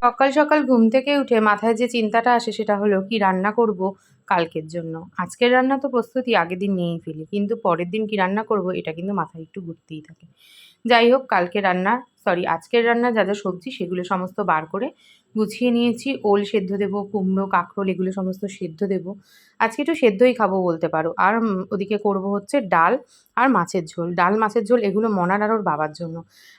সকাল সকাল ঘুম থেকে উঠে মাথায় যে চিন্তাটা আসে সেটা হলো কি রান্না করব কালকের জন্য। আজকের রান্না তো প্রস্তুতি আগের দিন নিয়েই ফেলি। কিন্তু পরের দিন কি রান্না করব এটা কিন্তু মাথায় একটু ঘুরতেই থাকে। যাই হোক কালকে রান্না আজকের রান্না যা, যা সবজি সেগুলো সমস্ত বার করে গুছিয়ে নিয়েছি। ওল সেদ্ধ দেবো, কুমড়ো, কাঁকরোল এগুলো সমস্ত সেদ্ধ দেবো। আজকে একটু সেদ্ধই খাবো বলতে পারো। আর ওদিকে করব হচ্ছে ডাল আর মাছের ঝোল। ডাল, মাছের ঝোল এগুলো মনার আর ওর বাবার জন্য।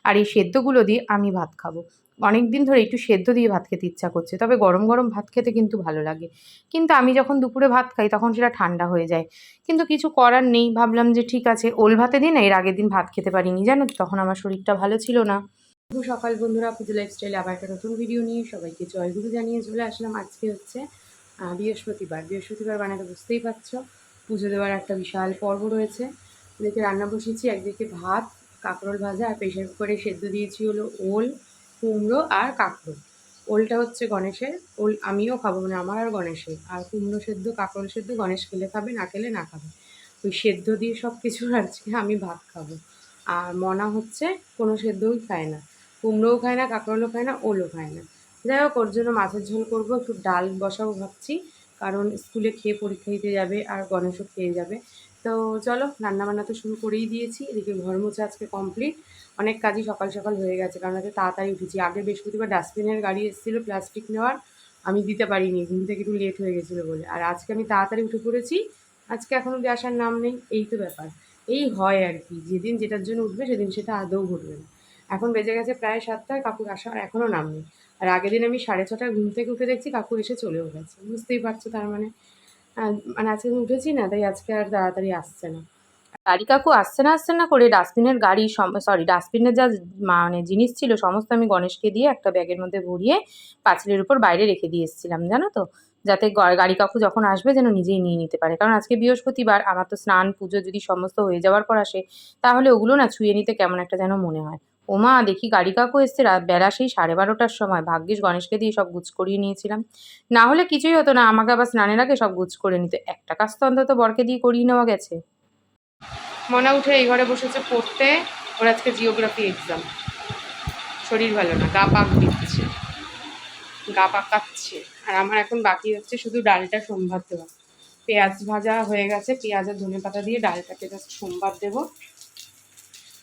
আর এই সেদ্ধগুলো দিয়ে আমি ভাত খাবো। অনেকদিন ধরে একটু সেদ্ধ দিয়ে ভাত খেতে ইচ্ছা করছে। তবে গরম, গরম ভাত খেতে কিন্তু ভালো লাগে। কিন্তু আমি যখন দুপুরে ভাত খাই তখন সেটা ঠান্ডা হয়ে যায়। কিন্তু কিছু করার নেই। ভাবলাম যে ঠিক আছে ওল ভাতে দিই না, এর আগের দিন ভাত খেতে পারিনি জানো তো, তখন আমার শরীরটা ভালো ছিল না। শুভ সকাল বন্ধুরা, পুজো লাইফস্টাইলে আবার একটা নতুন ভিডিও নিয়ে সবাইকে জয়গুরু জানিয়ে চলে আসলাম। আজকে হচ্ছে বৃহস্পতিবার। বৃহস্পতিবার বানাতে বুঝতেই পারছো পুজো দেওয়ার একটা বিশাল পর্ব রয়েছে। এদিকে রান্না বসিয়েছি, একদিকে ভাত, কাঁকরোল ভাজা আর প্রেশার কুকারে সেদ্ধ দিয়েছি হলো ওল, কুমড়ো আর কাঁকরোল। ওলটা হচ্ছে গণেশের, ওল আমিও খাবো মানে আমার আর গণেশের। আর কুমড়ো সেদ্ধ, কাঁকরোল সেদ্ধ গণেশ খেলে খাবে, না খেলে না খাবে। ওই সেদ্ধ দিয়ে সব কিছু আজকে আমি ভাত খাবো। আর মনা হচ্ছে কোনো সেদ্ধই খায় না, কুমড়োও খায় না, কাঁকরোলও খায় না, ওলও খায় না। যাই হোক ওর জন্য মাছের ঝোল করবো, একটু ডাল বসাবো ভাবছি, কারণ স্কুলে খেয়ে পরীক্ষা দিতে যাবে আর গণেশও খেয়ে যাবে। তো চলো রান্নাবান্না তো শুরু করেই দিয়েছি। এদিকে ঘর মোছা আজকে কমপ্লিট। অনেক কাজই সকাল সকাল হয়ে গেছে, কারণ আজকে তাড়াতাড়ি উঠেছি। আগে বৃহস্পতিবার ডাস্টবিনের গাড়ি এসেছিলো প্লাস্টিক নেওয়ার, আমি দিতে পারিনি, ঘুম থেকে একটু লেট হয়ে গেছিলো বলে। আর আজকে আমি তাড়াতাড়ি উঠে পড়েছি, আজকে এখনও অব্দি আসার নাম নেই। এই তো ব্যাপার, এই হয় আর কি, যেদিন যেটার জন্য উঠবে সেদিন সেটা আদৌ ঘটবে না। এখন বেজে গেছে প্রায় 7টায়, কাকুর আসার এখনও নাম নেই। আর আগের দিন আমি 6:30টায় ঘুম থেকে উঠে দেখছি কাকু এসে চলেও গেছে। বুঝতেই পারছো তার মানে মানে আজকে আমি উঠেছি না, তাই আজকে আর তাড়াতাড়ি আসছে না। গাড়ি কাকু আসছে না করে ডাস্টবিনের গাড়ি ডাস্টবিনের যা মানে জিনিস ছিল সমস্ত আমি গণেশকে দিয়ে একটা ব্যাগের মধ্যে ভরিয়ে পাঁচিলের উপর বাইরে রেখে দিয়ে এসেছিলাম জানো তো, যাতে গাড়ি কাকু যখন আসবে যেন নিজেই নিয়ে নিতে পারে। কারণ আজকে বৃহস্পতিবার, আমার তো স্নান পুজো যদি সমস্ত হয়ে যাওয়ার পর আসে তাহলে ওগুলো না ছুঁয়ে নিতে কেমন একটা যেন মনে হয়। ওমা দেখি গাড়ি কাকু এসছে রাত বেলা সেই 12:30টার সময়। ভাগ্যিস গণেশকে দিয়ে সব গুছ করিয়ে নিয়েছিলাম, না হলে কিছুই হতো না। আমাকে আবার স্নানের আগে সব গুছ করে নিতে। একটা কাজ তো অন্তত বরকে দিয়ে করিয়ে নেওয়া গেছে। মনে উঠে এই ঘরে বসেছে পড়তে, ওর আজকে জিওগ্রাফি এক্সাম। শরীর ভালো না, গা পাক দিচ্ছে, গা পাকাচ্ছে। আর আমার এখন বাকি হচ্ছে শুধু ডালটা সোমবার দেওয়া। পেঁয়াজ ভাজা হয়ে গেছে, পেঁয়াজ আর ধনেপাতা দিয়ে ডালটাকে জাস্ট সোমবার দেবো,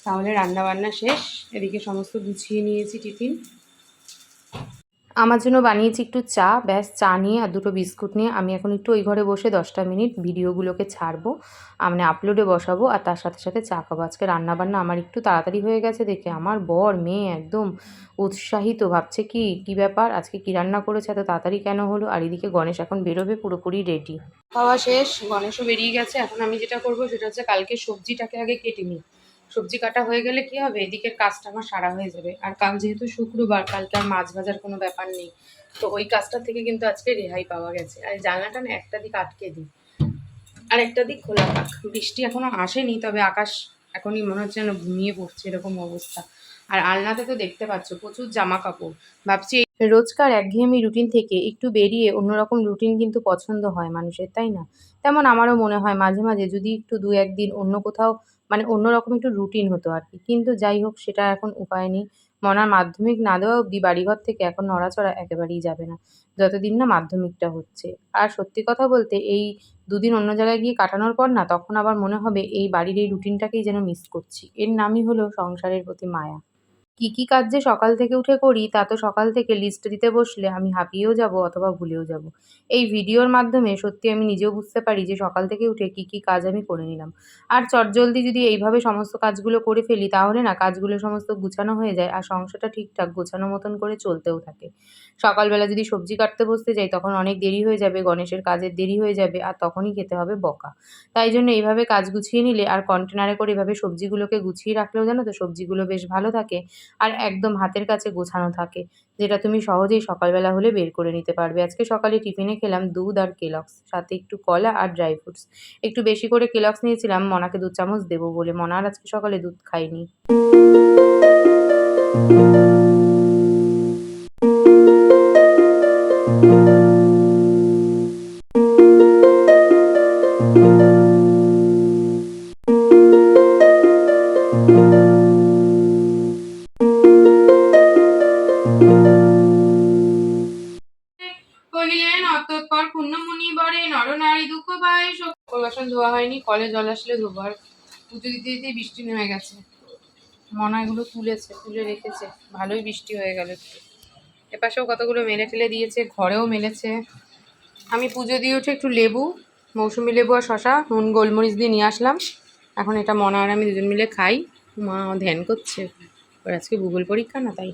তাহলে রান্না বান্না শেষ। এদিকে সমস্ত গুছিয়ে নিয়েছি টিফিন। আমার জন্য বানিয়েছি একটু চা, ব্যাস চা নিয়ে আর দুটো বিস্কুট নিয়ে আমি এখন একটু ওই ঘরে বসে 10টা মিনিট ভিডিওগুলোকে ছাড়বো, মানে আপলোডে বসাবো, আর তার সাথে সাথে চা খাবো। আজকে রান্নাবান্না আমার একটু তাড়াতাড়ি হয়ে গেছে দেখে আমার বর মেয়ে একদম উৎসাহিত, ভাবছে কি কী ব্যাপার আজকে কী রান্না করেছে, এত তাড়াতাড়ি কেন হলো। আর এদিকে গণেশ এখন বেরোবে, পুরোপুরি রেডি। খাওয়া শেষ, গণেশও বেরিয়ে গেছে। এখন আমি যেটা করবো সেটা হচ্ছে কালকে সবজিটাকে আগে কেটে নিই। সবজি কাটা হয়ে গেলে কি হবে, এদিকের কাজটা আমার সারা হয়ে যাবে। আর কাল যেহেতু শুক্রবার, কালকে আর মাছ ভাজার কোনো ব্যাপার নেই, তো ওই কাজটা থেকে কিন্তু আজকে রেহাই পাওয়া গেছে। আর জানলাটা না একটা দিক আটকে দিই আর একটা দিক খোলা থাক। বৃষ্টি এখনো আসেনি, তবে আকাশ এখনই মনে হচ্ছে যেন ঘুমিয়ে পড়ছে, এরকম অবস্থা। আর আলনাতে তো দেখতে পাচ্ছ প্রচুর জামা কাপড়। ভাবছি রোজকার একঘেয়েমি রুটিন থেকে একটু বেরিয়ে অন্যরকম রুটিন কিন্তু পছন্দ হয় মানুষের, তাই না? তেমন আমারও মনে হয় মাঝে মাঝে যদি একটু 2-1 দিন অন্য কোথাও মানে অন্যরকম একটু রুটিন হতো আর কি। কিন্তু যাই হোক সেটা এখন উপায় নেই। মনার মাধ্যমিক না দেওয়া অবধি বাড়িঘর থেকে এখন নড়াচড়া একেবারেই যাবে না, যতদিন না মাধ্যমিকটা হচ্ছে। আর সত্যি কথা বলতে এই 2 দিন অন্য জায়গায় গিয়ে কাটানোর পর না তখন আবার মনে হবে এই বাড়ির এই রুটিনটাকেই যেন মিস করছি। এর নামই হলো সংসারের প্রতি মায়া। কি, কি কাজ যে সকাল থেকে উঠে করি তা তো সকাল থেকে লিস্ট দিতে বসলে আমি হাঁপিয়েও যাবো অথবা ভুলেও যাবো। এই ভিডিওর মাধ্যমে সত্যি আমি নিজেও বুঝতে পারি যে সকাল থেকে উঠে কি, কি কাজ আমি করে নিলাম। আর চটজলদি যদি এইভাবে সমস্ত কাজগুলো করে ফেলি তাহলে না কাজগুলো সমস্ত গুছানো হয়ে যায় আর সংসারটা ঠিকঠাক গোছানো মতন করে চলতেও থাকে। সকালবেলা যদি সবজি কাটতে বসতে যাই তখন অনেক দেরি হয়ে যাবে, গণেশের কাজের দেরি হয়ে যাবে আর তখনই খেতে হবে বকা। তাই জন্য এইভাবে কাজ গুছিয়ে নিলে আর কন্টেনারে করে এভাবে সবজিগুলোকে গুছিয়ে রাখলেও জানো তো সবজিগুলো বেশ ভালো থাকে আর একদম হাতের কাছে গোছানো থাকে, যেটা তুমি সহজেই সকালবেলা হলে বের করে নিতে পারবে। আজকে সকালে টিফিনে খেলাম দুধ আর কেলগস, সাথে একটু কলা আর ড্রাই ফ্রুটস। একটু বেশি করে কেলগস নিয়েছিলাম মনাকে 2 চামচ দেবো বলে, মনা আর আজকে সকালে দুধ খায়নি। বাই। বাসন ধোয়া হয়নি, কলে জল আসলে ধোবো। আর পুজো দিতে দিতেই বৃষ্টি নেমে গেছে। মনা এগুলো তুলে রেখেছে, ভালোই বৃষ্টি হয়ে গেল একটু। এপাশেও কতগুলো মেলে টেলে দিয়েছে, ঘরেও মেলেছে। আমি পুজো দিয়ে উঠে একটু লেবু, মৌসুমি লেবু আর শশা নুন গোলমরিচ দিয়ে নিয়ে আসলাম। এখন এটা মনা আর আমি দুজন মিলে খাই। মা ধ্যান করছে, ওর আজকে ভূগোল পরীক্ষা না, তাই।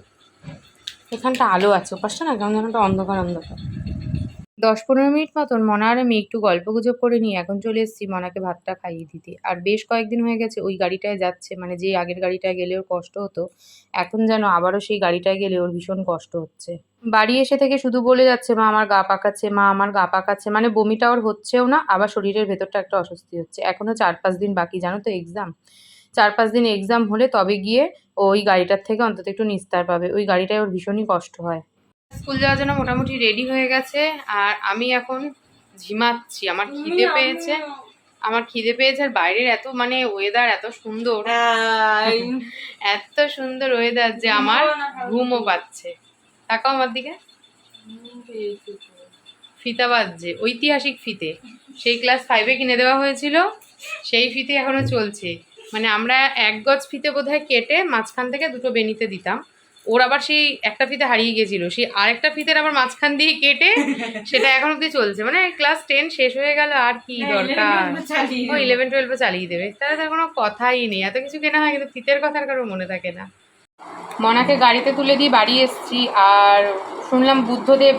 এখানটা আলো আছে, ওপাশটা না কেমন যেন একটা অন্ধকার অন্ধকার। 10-15 মিনিট মতন মনা আর আমি একটু গল্পগুজব করে নিয়ে এখন চলে এসেছি মনাকে ভাতটা খাইয়ে দিতে। আর বেশ কয়েকদিন হয়ে গেছে ওই গাড়িটায় যাচ্ছে, মানে যে আগের গাড়িটায় গেলে ওর কষ্ট হতো, এখন যেন আবারও সেই গাড়িটায় গেলে ওর ভীষণ কষ্ট হচ্ছে। বাড়ি এসে থেকে শুধু বলে যাচ্ছে মা আমার গা পাকাচ্ছে, মা আমার গা পাকাচ্ছে, মানে বমিটা ওর হচ্ছেও না, আবার শরীরের ভেতরটা একটা অস্বস্তি হচ্ছে। এখনও 4-5 দিন বাকি, জানো তো এক্সাম। 4-5 দিন এক্সাম হলে তবে গিয়ে ওই গাড়িটার থেকে অন্তত একটু নিস্তার পাবে। ওই গাড়িটায় ওর ভীষণই কষ্ট হয়। স্কুল যাওয়ার জন্য মোটামুটি রেডি হয়ে গেছে, আর আমি এখন ঝিমাচ্ছি। আমার খিদে পেয়েছে, আর বাইরের এত মানে ওয়েদার এত সুন্দর, এত সুন্দর ওয়েদার যে আমার ঘুমও পাচ্ছে। তাকাও আমার দিকে, ফিতা বাজছে, ঐতিহাসিক ফিতে, সেই ক্লাস 5-এ কিনে দেওয়া হয়েছিল, সেই ফিতে এখনো চলছে। মানে আমরা 1 গজ ফিতে বোধহয় কেটে মাঝখান থেকে 2টো বেনিতে দিতাম। ওর আবার সেই একটা ফিতে হারিয়ে গেছিল, সেই আরেকটা ফিতের আবার মাঝখান দিয়ে কেটে সেটা এখন অব্দি চলছে। মানে ক্লাস 10 শেষ হয়ে গেল, আর কি দরকার। ও 11-12 চালিয়ে দেবে, তাহলে তার কোনো কথাই নেই। এত কিছু কেনা হয় কিন্তু ফিতের কথা কারো মনে থাকে না। মনাকে গাড়িতে তুলে দিয়ে বাড়ি এসেছি। আর শুনলাম বুদ্ধদেব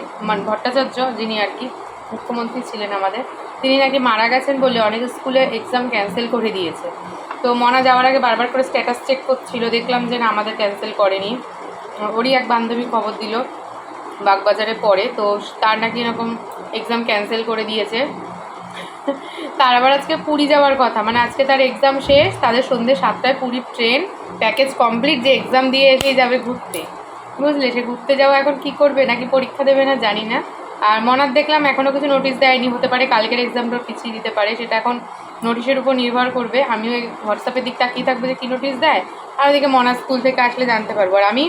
ভট্টাচার্য, যিনি আর কি মুখ্যমন্ত্রী ছিলেন আমাদের, তিনি নাকি মারা গেছেন বলে অনেক স্কুলে এক্সাম ক্যান্সেল করে দিয়েছে। তো মনা যাওয়ার আগে বারবার করে স্ট্যাটাস চেক করছিল, দেখলাম যে না আমাদের ক্যান্সেল করেনি। ওরই এক বান্ধবী খবর দিল বাগবাজারে পড়ে, তো তার নাকি এরকম এক্সাম ক্যান্সেল করে দিয়েছে। তার আবার আজকে পুরী যাওয়ার কথা, মানে আজকে তার এক্সাম শেষ, তাদের সন্ধ্যে 7টায় পুরীর ট্রেন, প্যাকেজ কমপ্লিট, যে এক্সাম দিয়ে এসেই যাবে ঘুরতে। বুঝলে, সে ঘুরতে যাওয়া এখন কি করবে, নাকি পরীক্ষা দেবে না জানি না। আর মনার দেখলাম এখনও কিছু নোটিশ দেয়নি, হতে পারে কালকের এক্সামটা পিছিয়ে দিতে পারে, সেটা এখন নোটিশের উপর নির্ভর করবে। আমিও হোয়াটসঅ্যাপের দিক তাকিয়ে থাকবো যে কী নোটিশ দেয়, আর ওদিকে মনার স্কুল থেকে আসলে জানতে পারবো। আর আমি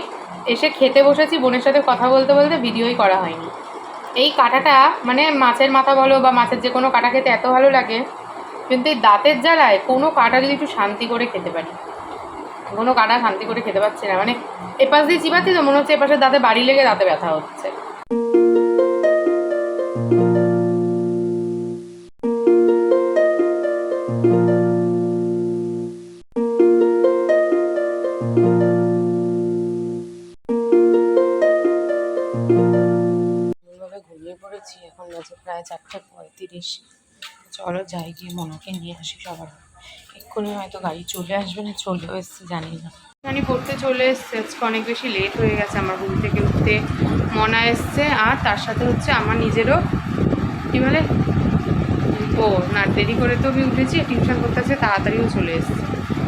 এসে খেতে বসেছি, বোনের সাথে কথা বলতে বলতে ভিডিওই করা হয়নি। এই কাঁটাটা মানে মাছের মাথা বলো বা মাছের যে কোনো কাঁটা খেতে এত ভালো লাগে, কিন্তু এই দাঁতের জ্বালায় কোনো কাঁটা যদি একটু শান্তি করে খেতে পারি, কোনো কাঁটা শান্তি করে খেতে পারছি না। মানে এপাশ দিয়ে চিবাচ্ছি তো মনে হচ্ছে এপাশের দাঁতে বাড়ি লেগে দাঁতে ব্যথা হচ্ছে। ঘুমিয়ে পড়েছি, এখন বাজে প্রায় 4:35। চলো যাই, গিয়ে মনাকে নিয়ে আসি সবার। এক্ষুনি হয়তো গাড়ি চলে আসবে, না চলেও এসছে জানি না। আমি পড়তে চলে এসছে, আজকে অনেক বেশি লেট হয়ে গেছে আমার ঘুম থেকে উঠতে। মনা এসছে, আর তার সাথে হচ্ছে আমার নিজেরও কী বলে, ও না দেরি করে তো আমি উঠেছি, টিউশন করতে আসছে, তাড়াতাড়িও চলে এসছে।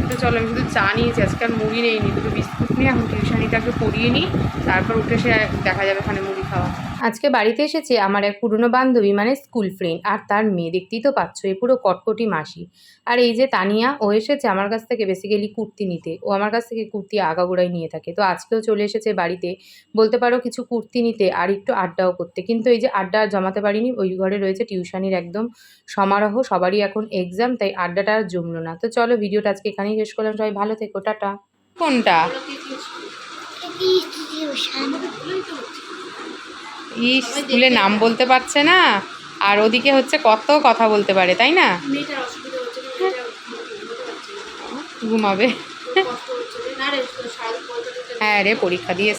তো চলো, আমি শুধু চা নিয়েছি, আজকে আর মুড়ি নেইনি, দুটো বিস্কুট নিয়ে এখন টিউশনিটাকে পড়িয়ে নিই, তারপর উঠে সে দেখা যাবে ওখানে মুড়ি খাওয়া। আজকে বাড়িতে এসেছে আমার এক পুরনো বান্ধবী, মানে স্কুল ফ্রেন্ড, আর তার মেয়ে। দেখতেই তো পাচ্ছ, এ পুরো কটকটি মাসি। আর এই যে তানিয়া, ও এসেছে আমার কাছ থেকে বেসিক্যালি কুর্তি নিতে। ও আমার কাছ থেকে কুর্তি আগাগোড়াই নিয়ে থাকে, তো আজকেও চলে এসেছে বাড়িতে, বলতে পারো কিছু কুর্তি নিতে আর একটু আড্ডাও করতে। কিন্তু এই যে আড্ডা জমাতে পারিনি, ওই ঘরে রয়েছে টিউশনির একদম সমারোহ, সবারই এখন এক্সাম, তাই আড্ডাটা আর জমলো না। তো চলো, ভিডিওটা আজকে এখানেই শেষ করলাম। সবাই ভালো থেকো, টাটা। কোনটা? স্কুলে নাম বলতে পারছে না, আর ওদিকে হচ্ছে কত কথা বলতে পারে, তাই না? ঘুমাবে। হ্যাঁ রে, পরীক্ষা দিয়ে